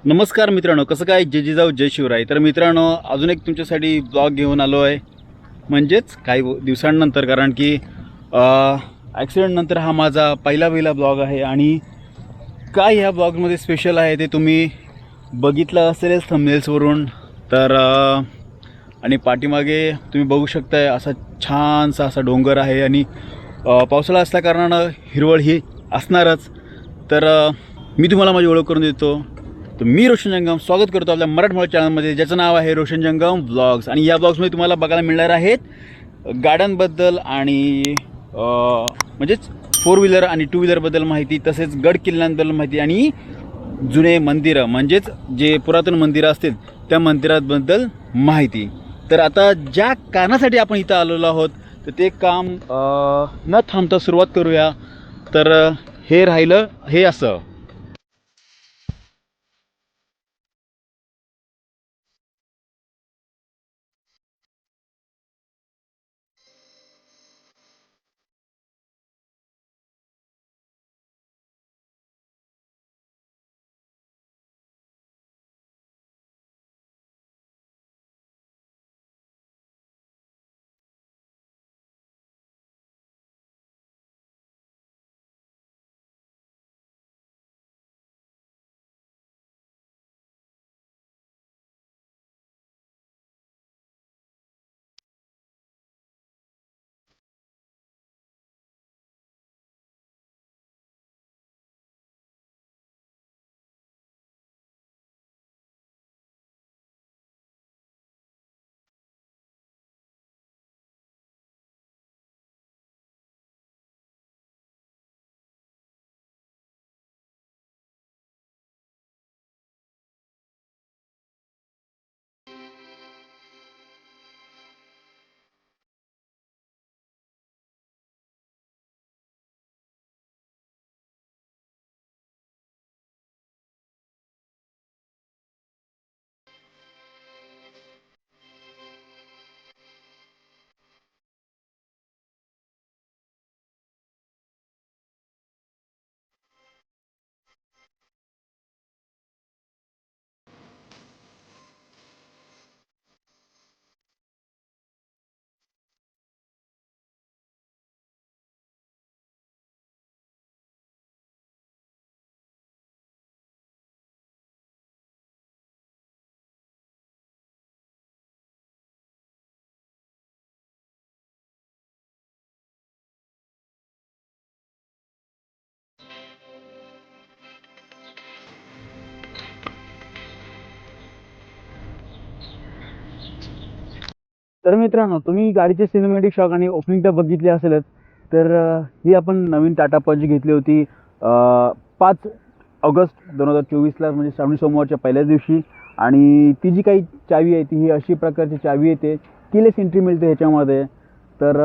नमस्कार मित्रांनो, कसं काय? जय जिजाऊ जय शिवराय. तर मित्रांनो, अजून एक तुमच्यासाठी ब्लॉग घेऊन आलो आहे. म्हणजेच काही दिवसांनंतर, कारण की ॲक्सिडेंटनंतर हा माझा पहिला ब्लॉग आहे. आणि काय ह्या ब्लॉगमध्ये स्पेशल आहे ते तुम्ही बघितलं असेलच थंबनेल्सवरून. तर आणि पाठीमागे तुम्ही बघू शकताय असा छानसा असा डोंगर आहे. आणि पावसाळा असल्याकारणानं हिरवळ ही असणारच. तर मी तुम्हाला माझी ओळख करून देतो. तर मी रोशन जंगम स्वागत करतो आपल्या मराठमोळ्या चॅनलमध्ये, ज्याचं नाव आहे रोशन जंगम ब्लॉग्स. आणि या ब्लॉग्समध्ये तुम्हाला बघायला मिळणार आहेत गाड्यांबद्दल आणि म्हणजेच 4 व्हीलर आणि 2 व्हीलरबद्दल माहिती, तसेच गड किल्ल्यांबद्दल माहिती आणि जुने मंदिरं म्हणजेच जे पुरातन मंदिरं असतील त्या मंदिरांबद्दल माहिती. तर आता ज्या कारणासाठी आपण इथं आलेलो आहोत तर ते काम न थांबता सुरुवात करूया. तर हे राहिलं हे असं. तर मित्रांनो, तुम्ही गाडीचे सिनेमॅटिक शॉक आणि ओपनिंग तर बघितली असेलच. तर ही आपण नवीन टाटा पंच घेतली होती 5 ऑगस्ट 2024ला, म्हणजे श्रावणी सोमवारच्या पहिल्याच दिवशी. आणि ती जी काही चावी आहे ती ही अशी प्रकारची चावी येते, कीलेस एंट्री मिळते ह्याच्यामध्ये. तर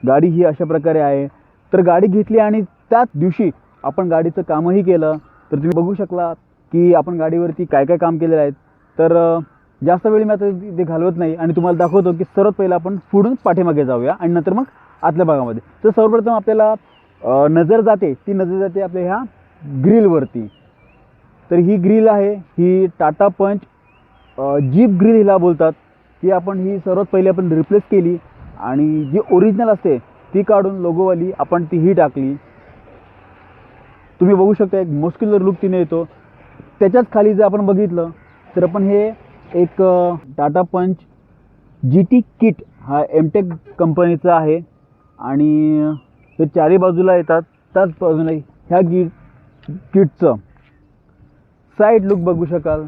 गाडी ही अशा प्रकारे आहे. तर गाडी घेतली आणि त्याच दिवशी आपण गाडीचं कामही केलं. तर तुम्ही बघू शकला की आपण गाडीवरती काय काय काम केलेलं आहे. तर जास्त वेळ मी आता ते घालवत नाही आणि तुम्हाला दाखवतो की सर्वात पहिलं आपण पुढून पाठीमागे जाऊया आणि नंतर मग आतल्या भागामध्ये. तर सर्वप्रथम आपल्याला नजर जाते आपल्या ह्या ग्रिलवरती. तर ही ग्रिल आहे, ही टाटा पंच जीप ग्रिल हिला बोलतात. की आपण ही सर्वात पहिली आपण रिप्लेस केली आणि जी ओरिजिनल असते ती काढून लोगोवाली आपण तीही टाकली. तुम्ही बघू शकता एक मस्क्युलर लुक तिने येतो. त्याच्याच खाली जर आपण बघितलं तर आपण हे एक टाटा पंच GT किट हा एमटेक कंपनीचा आहे. आणि हे चारी बाजूला येतात. त्याच बाजूला ह्या किटचं साईड लुक बघू शकाल.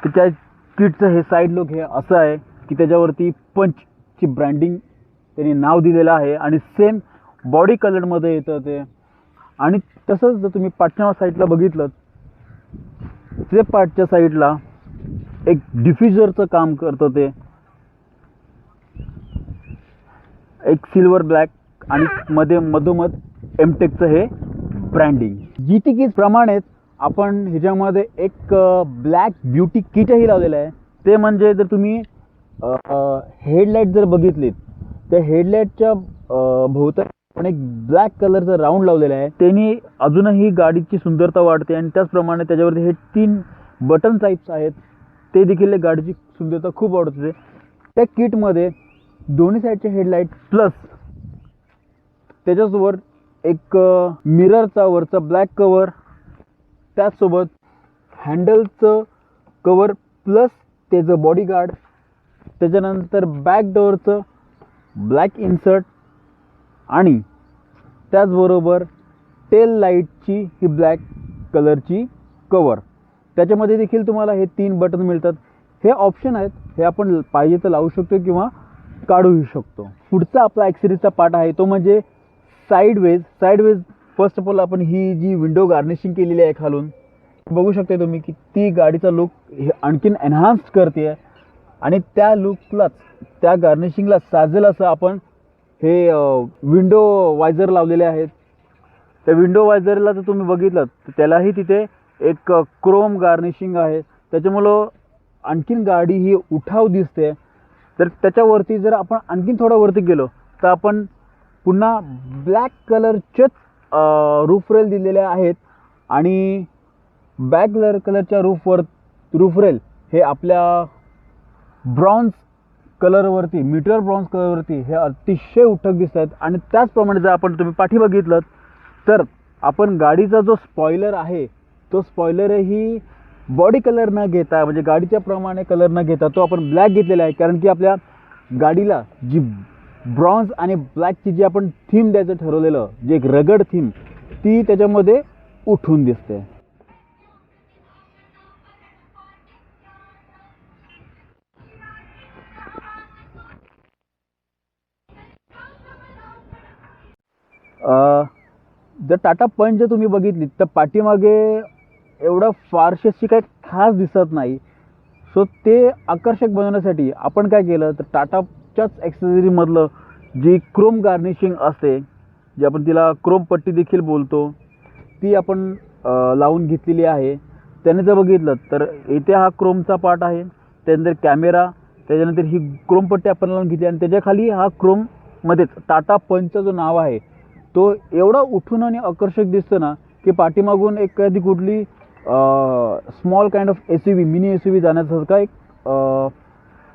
त्या किटचं हे साईड लुक हे असं आहे की त्याच्यावरती पंचची ब्रँडिंग त्यांनी नाव दिलेलं आहे आणि सेम बॉडी कलरमध्ये येतं ते. आणि तसंच जर तुम्ही पाठच्या साईडला बघितलं ते पाठच्या साईडला एक डिफ्युजरचं काम करतं. ते एक सिल्वर ब्लॅक आणि मधोमध एमटेकचं हे ब्रँडिंग. GT किट प्रमाणेच आपण ह्याच्यामध्ये एक ब्लॅक ब्युटी किटही लावलेलं आहे. ते म्हणजे जर तुम्ही हेडलाईट जर बघितलीत तर हेडलाईटच्या भोवताली पण एक ब्लॅक कलरचा राऊंड लावलेला आहे, त्याने अजूनही गाडीची सुंदरता वाढते. आणि त्याचप्रमाणे त्याच्यावरती हे 3 बटन टाईप्स आहेत, ते देखील गाडीची सुंदरता खूप वाढवते. त्या किटमध्ये दोन्ही साईडचे हेडलाईट प्लस त्याच्यासोबत एक मिररचा वरचा ब्लॅक कवर, त्याचसोबत हँडलचं कवर प्लस त्याचं बॉडीगार्ड, त्याच्यानंतर बॅक डोअरचं ब्लॅक इन्सर्ट आणि त्याचबरोबर टेल लाईटची ही ब्लॅक कलरची कवर. त्याच्यामध्ये देखील तुम्हाला हे 3 बटन मिळतात. हे ऑप्शन आहेत, हे आपण पाहिजे तर लावू शकतो किंवा काढूही शकतो. पुढचा आपला ॲक्सेसरीजचा पार्ट आहे तो म्हणजे साईडवेज. फर्स्ट ऑफ ऑल आपण ही जी विंडो गार्निशिंग केलेली आहे खालून, बघू शकता तुम्ही की ती गाडीचा लुक आणखीन एनहान्स करते. आणि त्या लुकलाच, त्या गार्निशिंगला साजेल असं आपण हे विंडो वायझर लावलेले आहेत. त्या विंडो वायझरला जर तुम्ही बघितलं तर त्यालाही तिथे एक क्रोम गार्निशिंग आहे, त्याच्यामुळं आणखीन गाडी ही उठाव दिसते. तर त्याच्यावरती जर आपण आणखीन थोडं वरती गेलो तर आपण पुन्हा ब्लॅक कलरचेच रूफ रेल दिलेल्या आहेत. आणि ब्लॅक कलरच्या रूफ रेल हे आपल्या ब्रॉन्झ कलरवरती, मीटर ब्रॉन्झ कलरवरती हे अतिशय उठक दिसत आहेत. आणि त्याचप्रमाणे जर आपण तुम्ही पाठी बघितलं तर आपण गाडीचा जो स्पॉइलर आहे तो स्पॉइलरही बॉडी कलर न घेता, म्हणजे गाडीच्या प्रमाणे कलर न घेता तो आपण ब्लॅक घेतलेला आहे. कारण की आपल्या गाडीला जी ब्रॉन्झ आणि ब्लॅकची जी आपण थीम द्यायचं ठरवलेलं, जे एक रगड थीम, ती त्याच्यामध्ये उठून दिसते. जर टाटा पंच जर तुम्ही बघितली तर पाठीमागे एवढं फारशी अशी काही खास दिसत नाही. सो ते आकर्षक बनवण्यासाठी आपण काय केलं तर टाटाच्याच ॲक्सेसरीमधलं जी क्रोम गार्निशिंग असते, जी आपण तिला क्रोम पट्टी देखील बोलतो, ती आपण लावून घेतलेली आहे. त्याने जर बघितलं तर इथे हा क्रोमचा पार्ट आहे, त्यानंतर कॅमेरा, त्याच्यानंतर ही क्रोम पट्टी आपण लावून घेतली आणि त्याच्याखाली हा क्रोममध्येच टाटा पंचचं जो नाव आहे तो एवढा उठून आणि आकर्षक दिसतो ना की पाठीमागून एक कधी कुठली small kind of SUV, mini SUV जाण्यासारखं एक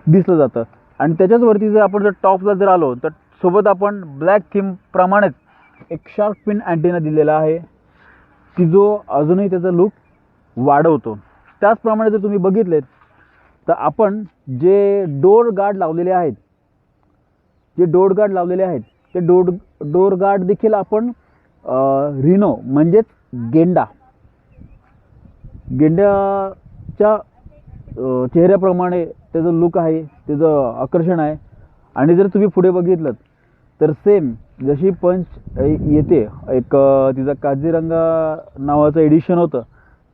दिसलं जातं. आणि त्याच्याचवरती जर आपण जर टॉपला जर आलो तर सोबत आपण ब्लॅक थीम प्रमाणेच एक शार्क फिन अँटेना दिलेला आहे की जो अजूनही त्याचा लुक वाढवतो. त्याचप्रमाणे जर तुम्ही बघितलेत तर आपण जे डोर गार्ड लावलेले आहेत, ते डोर गार्ड देखील आपण रिनो म्हणजेच गेंड्याच्या चेहऱ्याप्रमाणे त्याचं लुक आहे, त्याचं आकर्षण आहे. आणि जर तुम्ही पुढे बघितलं तर सेम जशी पंच येते, एक तिचा काझीरंगा नावाचं एडिशन होतं,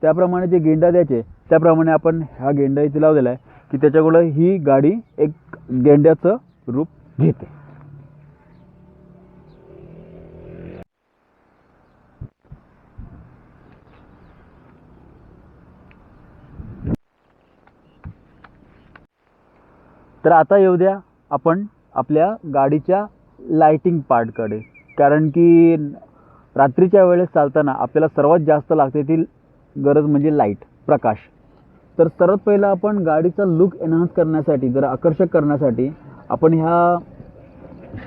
त्याप्रमाणे जे गेंडा द्यायचे त्याप्रमाणे आपण हा गेंडा इथे लावलेला आहे की त्याच्याकडं ही गाडी एक गेंड्याचं रूप घेते. तर आता येऊ द्या आपण आपल्या गाडीच्या लाइटिंग पार्टकडे. कारण की रात्रीच्या वेळेस चालताना आपल्याला सर्वात जास्त लागते ती गरज म्हणजे लाईट, प्रकाश. तर सर्वात पहिलं आपण गाडीचा लुक एनहान्स करण्यासाठी, जरा आकर्षक करण्यासाठी आपण ह्या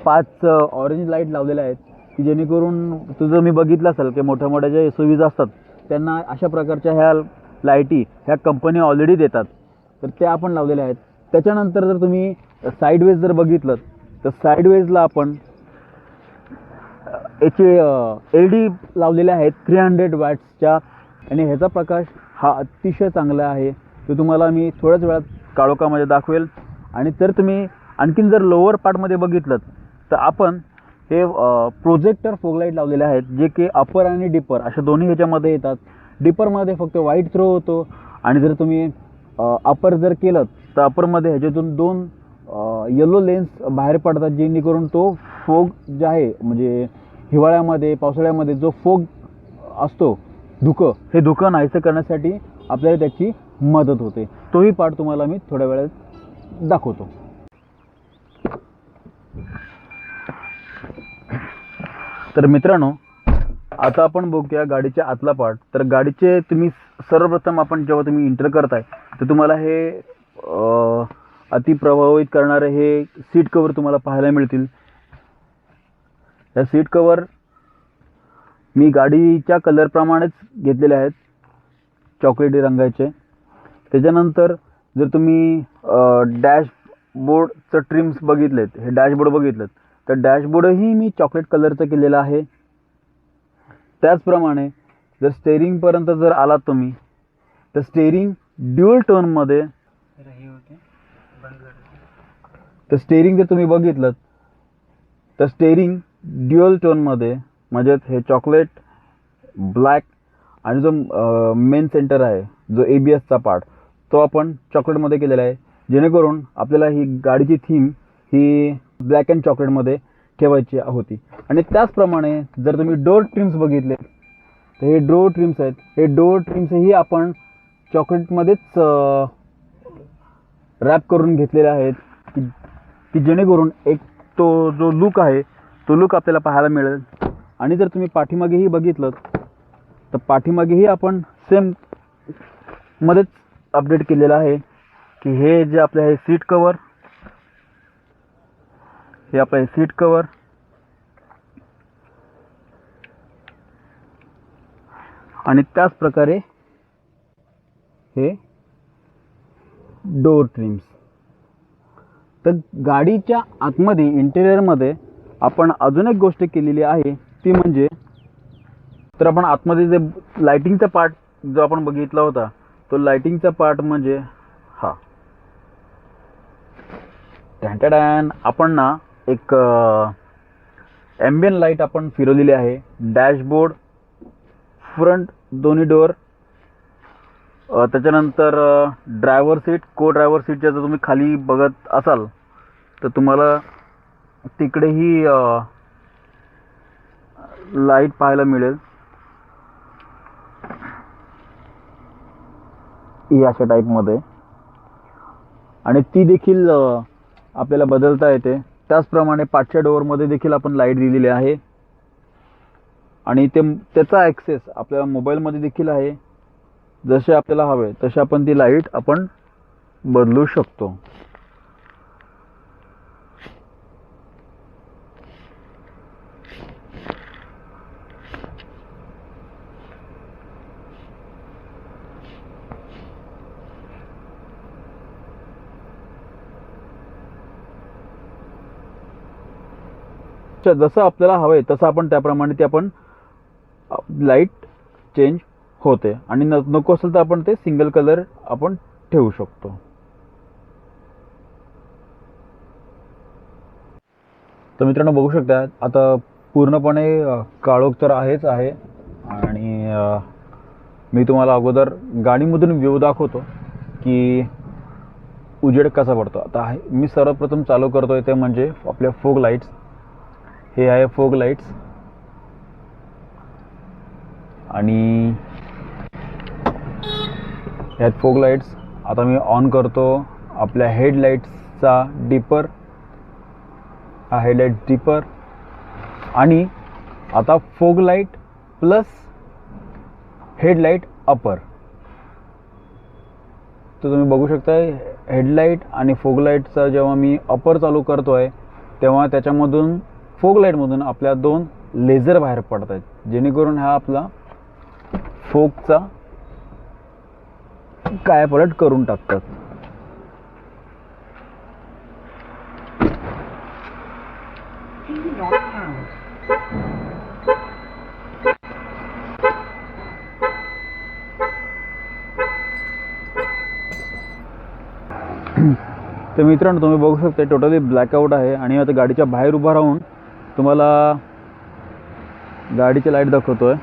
5 ऑरेंज लाईट लावलेल्या आहेत की जेणेकरून तुझं मी बघितलं असेल की मोठ्या मोठ्या ज्या SUVs असतात त्यांना अशा प्रकारच्या ह्या लाईटी ह्या कंपनी ऑलरेडी देतात, तर त्या आपण लावलेल्या आहेत. त्याच्यानंतर जर तुम्ही साईडवेज जर बघितलं तर साईडवेजला आपण याचे LED लावलेले आहेत 300 वॅट्सच्या. आणि ह्याचा प्रकाश हा अतिशय चांगला आहे, तो तुम्हाला मी थोड्याच वेळात काळोखामध्ये दाखवेल. आणि तर तुम्ही आणखीन जर लोअर पार्टमध्ये बघितलं तर आपण हे प्रोजेक्टर फोगलाईट लावलेले आहेत, जे की अपर आणि डिपर अशा दोन्ही ह्याच्यामध्ये येतात. डिपरमध्ये फक्त व्हाईट थ्रो होतो आणि जर तुम्ही अपर जर केलं तर अपरमध्ये ह्याच्यातून 2 येलो लेन्स बाहेर पडतात, जेणेकरून तो फोग जे आहे, म्हणजे हिवाळ्यामध्ये पावसाळ्यामध्ये जो फोग असतो, धुकं, हे धुकं नाहीसं करण्यासाठी आपल्याला त्याची मदत होते. तोही पार्ट तुम्हाला मी थोड्या वेळात दाखवतो. तर मित्रांनो, आता आपण बघूया गाडीच्या आतला पार्ट. तर गाडीचे तुम्ही सर्वप्रथम आपण जेव्हा तुम्ही एंटर करताय तर तुम्हाला हे अति प्रभावित करणारे हे सीट कवर तुम्हाला पाहायला मिळतील. या सीट कवर मी गाडीच्या कलरप्रमाणेच घेतलेले आहेत, चॉकलेटी रंगाचे. त्याच्यानंतर जर तुम्ही डॅशबोर्डचं ट्रिम्स बघितलेत, हे डॅशबोर्ड बघितलेत, तर डॅशबोर्डही मी चॉकलेट कलरचं केलेलं आहे. त्याचप्रमाणे जर स्टेअरिंगपर्यंत जर आलात तुम्ही तर स्टेअरिंग ड्युअल टोनमध्ये, तर स्टेअरिंग जर तुम्ही बघितलं तर स्टेअरिंग ड्युअल टोनमध्ये, म्हणजे हे चॉकलेट ब्लॅक आणि जो मेन सेंटर आहे जो ABSचा पार्ट तो आपण चॉकलेटमध्ये केलेला आहे, जेणेकरून आपल्याला ही गाडीची थीम ही ब्लॅक अँड चॉकलेटमध्ये ठेवायची होती. आणि त्याचप्रमाणे जर तुम्ही डोअर ट्रिम्स बघितले तर हे डोअर ट्रिम्स आहेत. हे डोअर ट्रिम्सही आपण चॉकलेटमध्येच रॅप करून घेतलेले आहेत की जेणेकरून एक तो जो लुक आहे तो लुक आपल्याला पाहायला मिळेल. आणि जर तुम्ही पाठीमागेही बघितलं तर पाठीमागेही आपण सेम मध्येच अपडेट केलेलं आहे की हे जे आपलं आहे सीट कवर, हे आपलं आहे सीट कवर आणि त्याच प्रकारे हे डोअर ट्रिम्स. तर गाडीच्या आतमध्ये इंटेरियरमध्ये आपण अजून एक गोष्ट केलेली आहे ती म्हणजे, तर आपण आतमध्ये जे लाइटिंगचा पार्ट जो आपण बघितला होता तो लाइटिंगचा पार्ट म्हणजे हा टॅन आपण ना एक ॲम्बियन लाईट आपण फिरवलेली आहे. डॅशबोर्ड, फ्रंट दोन्ही डोअर, त्याच्यानंतर ड्रायव्हर सीट, को ड्रायव्हर सीटच्या जर तुम्ही खाली बघत असाल तर तुम्हाला तिकडेही लाईट पाहायला मिळेल ही अशा टाईपमध्ये, आणि ती देखील आपल्याला बदलता येते. त्याचप्रमाणे पाठच्या डोअरमध्ये देखील आपण लाईट दिलेली आहे आणि त्याचा ॲक्सेस आपल्या मोबाईलमध्ये देखील आहे. जसे आपल्याला हवे तसे आपण ती लाईट आपण बदलू शकतो. जसं आपल्याला हवंय तसं आपण त्याप्रमाणे ती आपण लाईट चेंज होते आणि नको असेल तर आपण ते सिंगल कलर आपण ठेवू शकतो. तर मित्रांनो बघू शकता आता पूर्णपणे काळोख तर आहेच आहे आणि मी तुम्हाला अगोदर गाडीमधून व्ह्यू दाखवतो की उजेड कसा पडतो. आता मी सर्वप्रथम चालू करतोय ते म्हणजे आपल्या फोग लाईट्स. हे आहे फोग लाईट्स आणि ह्यात फोग लाईट्स. आता मी ऑन करतो आपल्या हेडलाईट्सचा डिपर, हा हेडलाईट डिपर आणि आता फोग लाईट प्लस हेडलाईट अपर. तर तुम्ही बघू शकता हेडलाईट आणि फोग लाईटचा जेव्हा मी अपर चालू करतोय तेव्हा त्याच्यामधून फोग लाईटमधून आपल्या दोन लेझर बाहेर पडत आहेत, जेणेकरून हा आपला फोगचा कायापलट करून टाकतात. तर मित्रांनो तुम्ही बघू शकता टोटली ब्लॅकआउट आहे आणि आता गाडीच्या बाहेर उभा राहून तुम्हाला गाडीची लाईट दाखवतोय.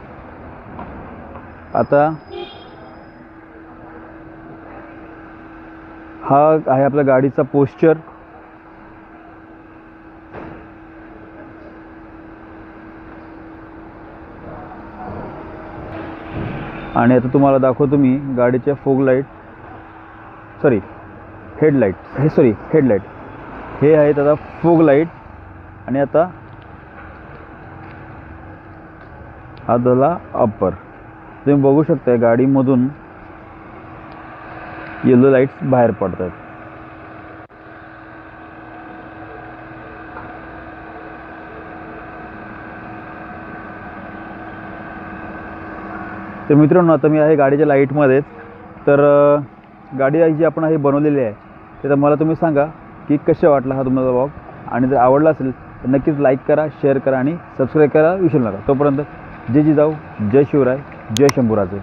आता हा आहे आपल्या गाडीचा पोस्चर. आणि आता तुम्हाला दाखवतो मी गाडीच्या fog light, sorry headlight, headlight हे आहेत आता फोग लाईट. आणि आता हा झाला अप्पर. तुम्ही बघू शकता गाडीमधून येलो लाईट्स बाहेर पडतात. तर मित्रांनो आता मी आहे गाडीच्या लाईटमध्येच. तर गाडी जी आपण ही बनवलेली आहे तर मला तुम्ही सांगा की कशा वाटला हा तुम्हाला ब्लॉग. आणि जर आवडला असेल तर नक्कीच लाईक करा, शेअर करा आणि सबस्क्राईब करा विसरू नका. तोपर्यंत जय जिजाऊ, जय शिवराय, जय शंभूराजे.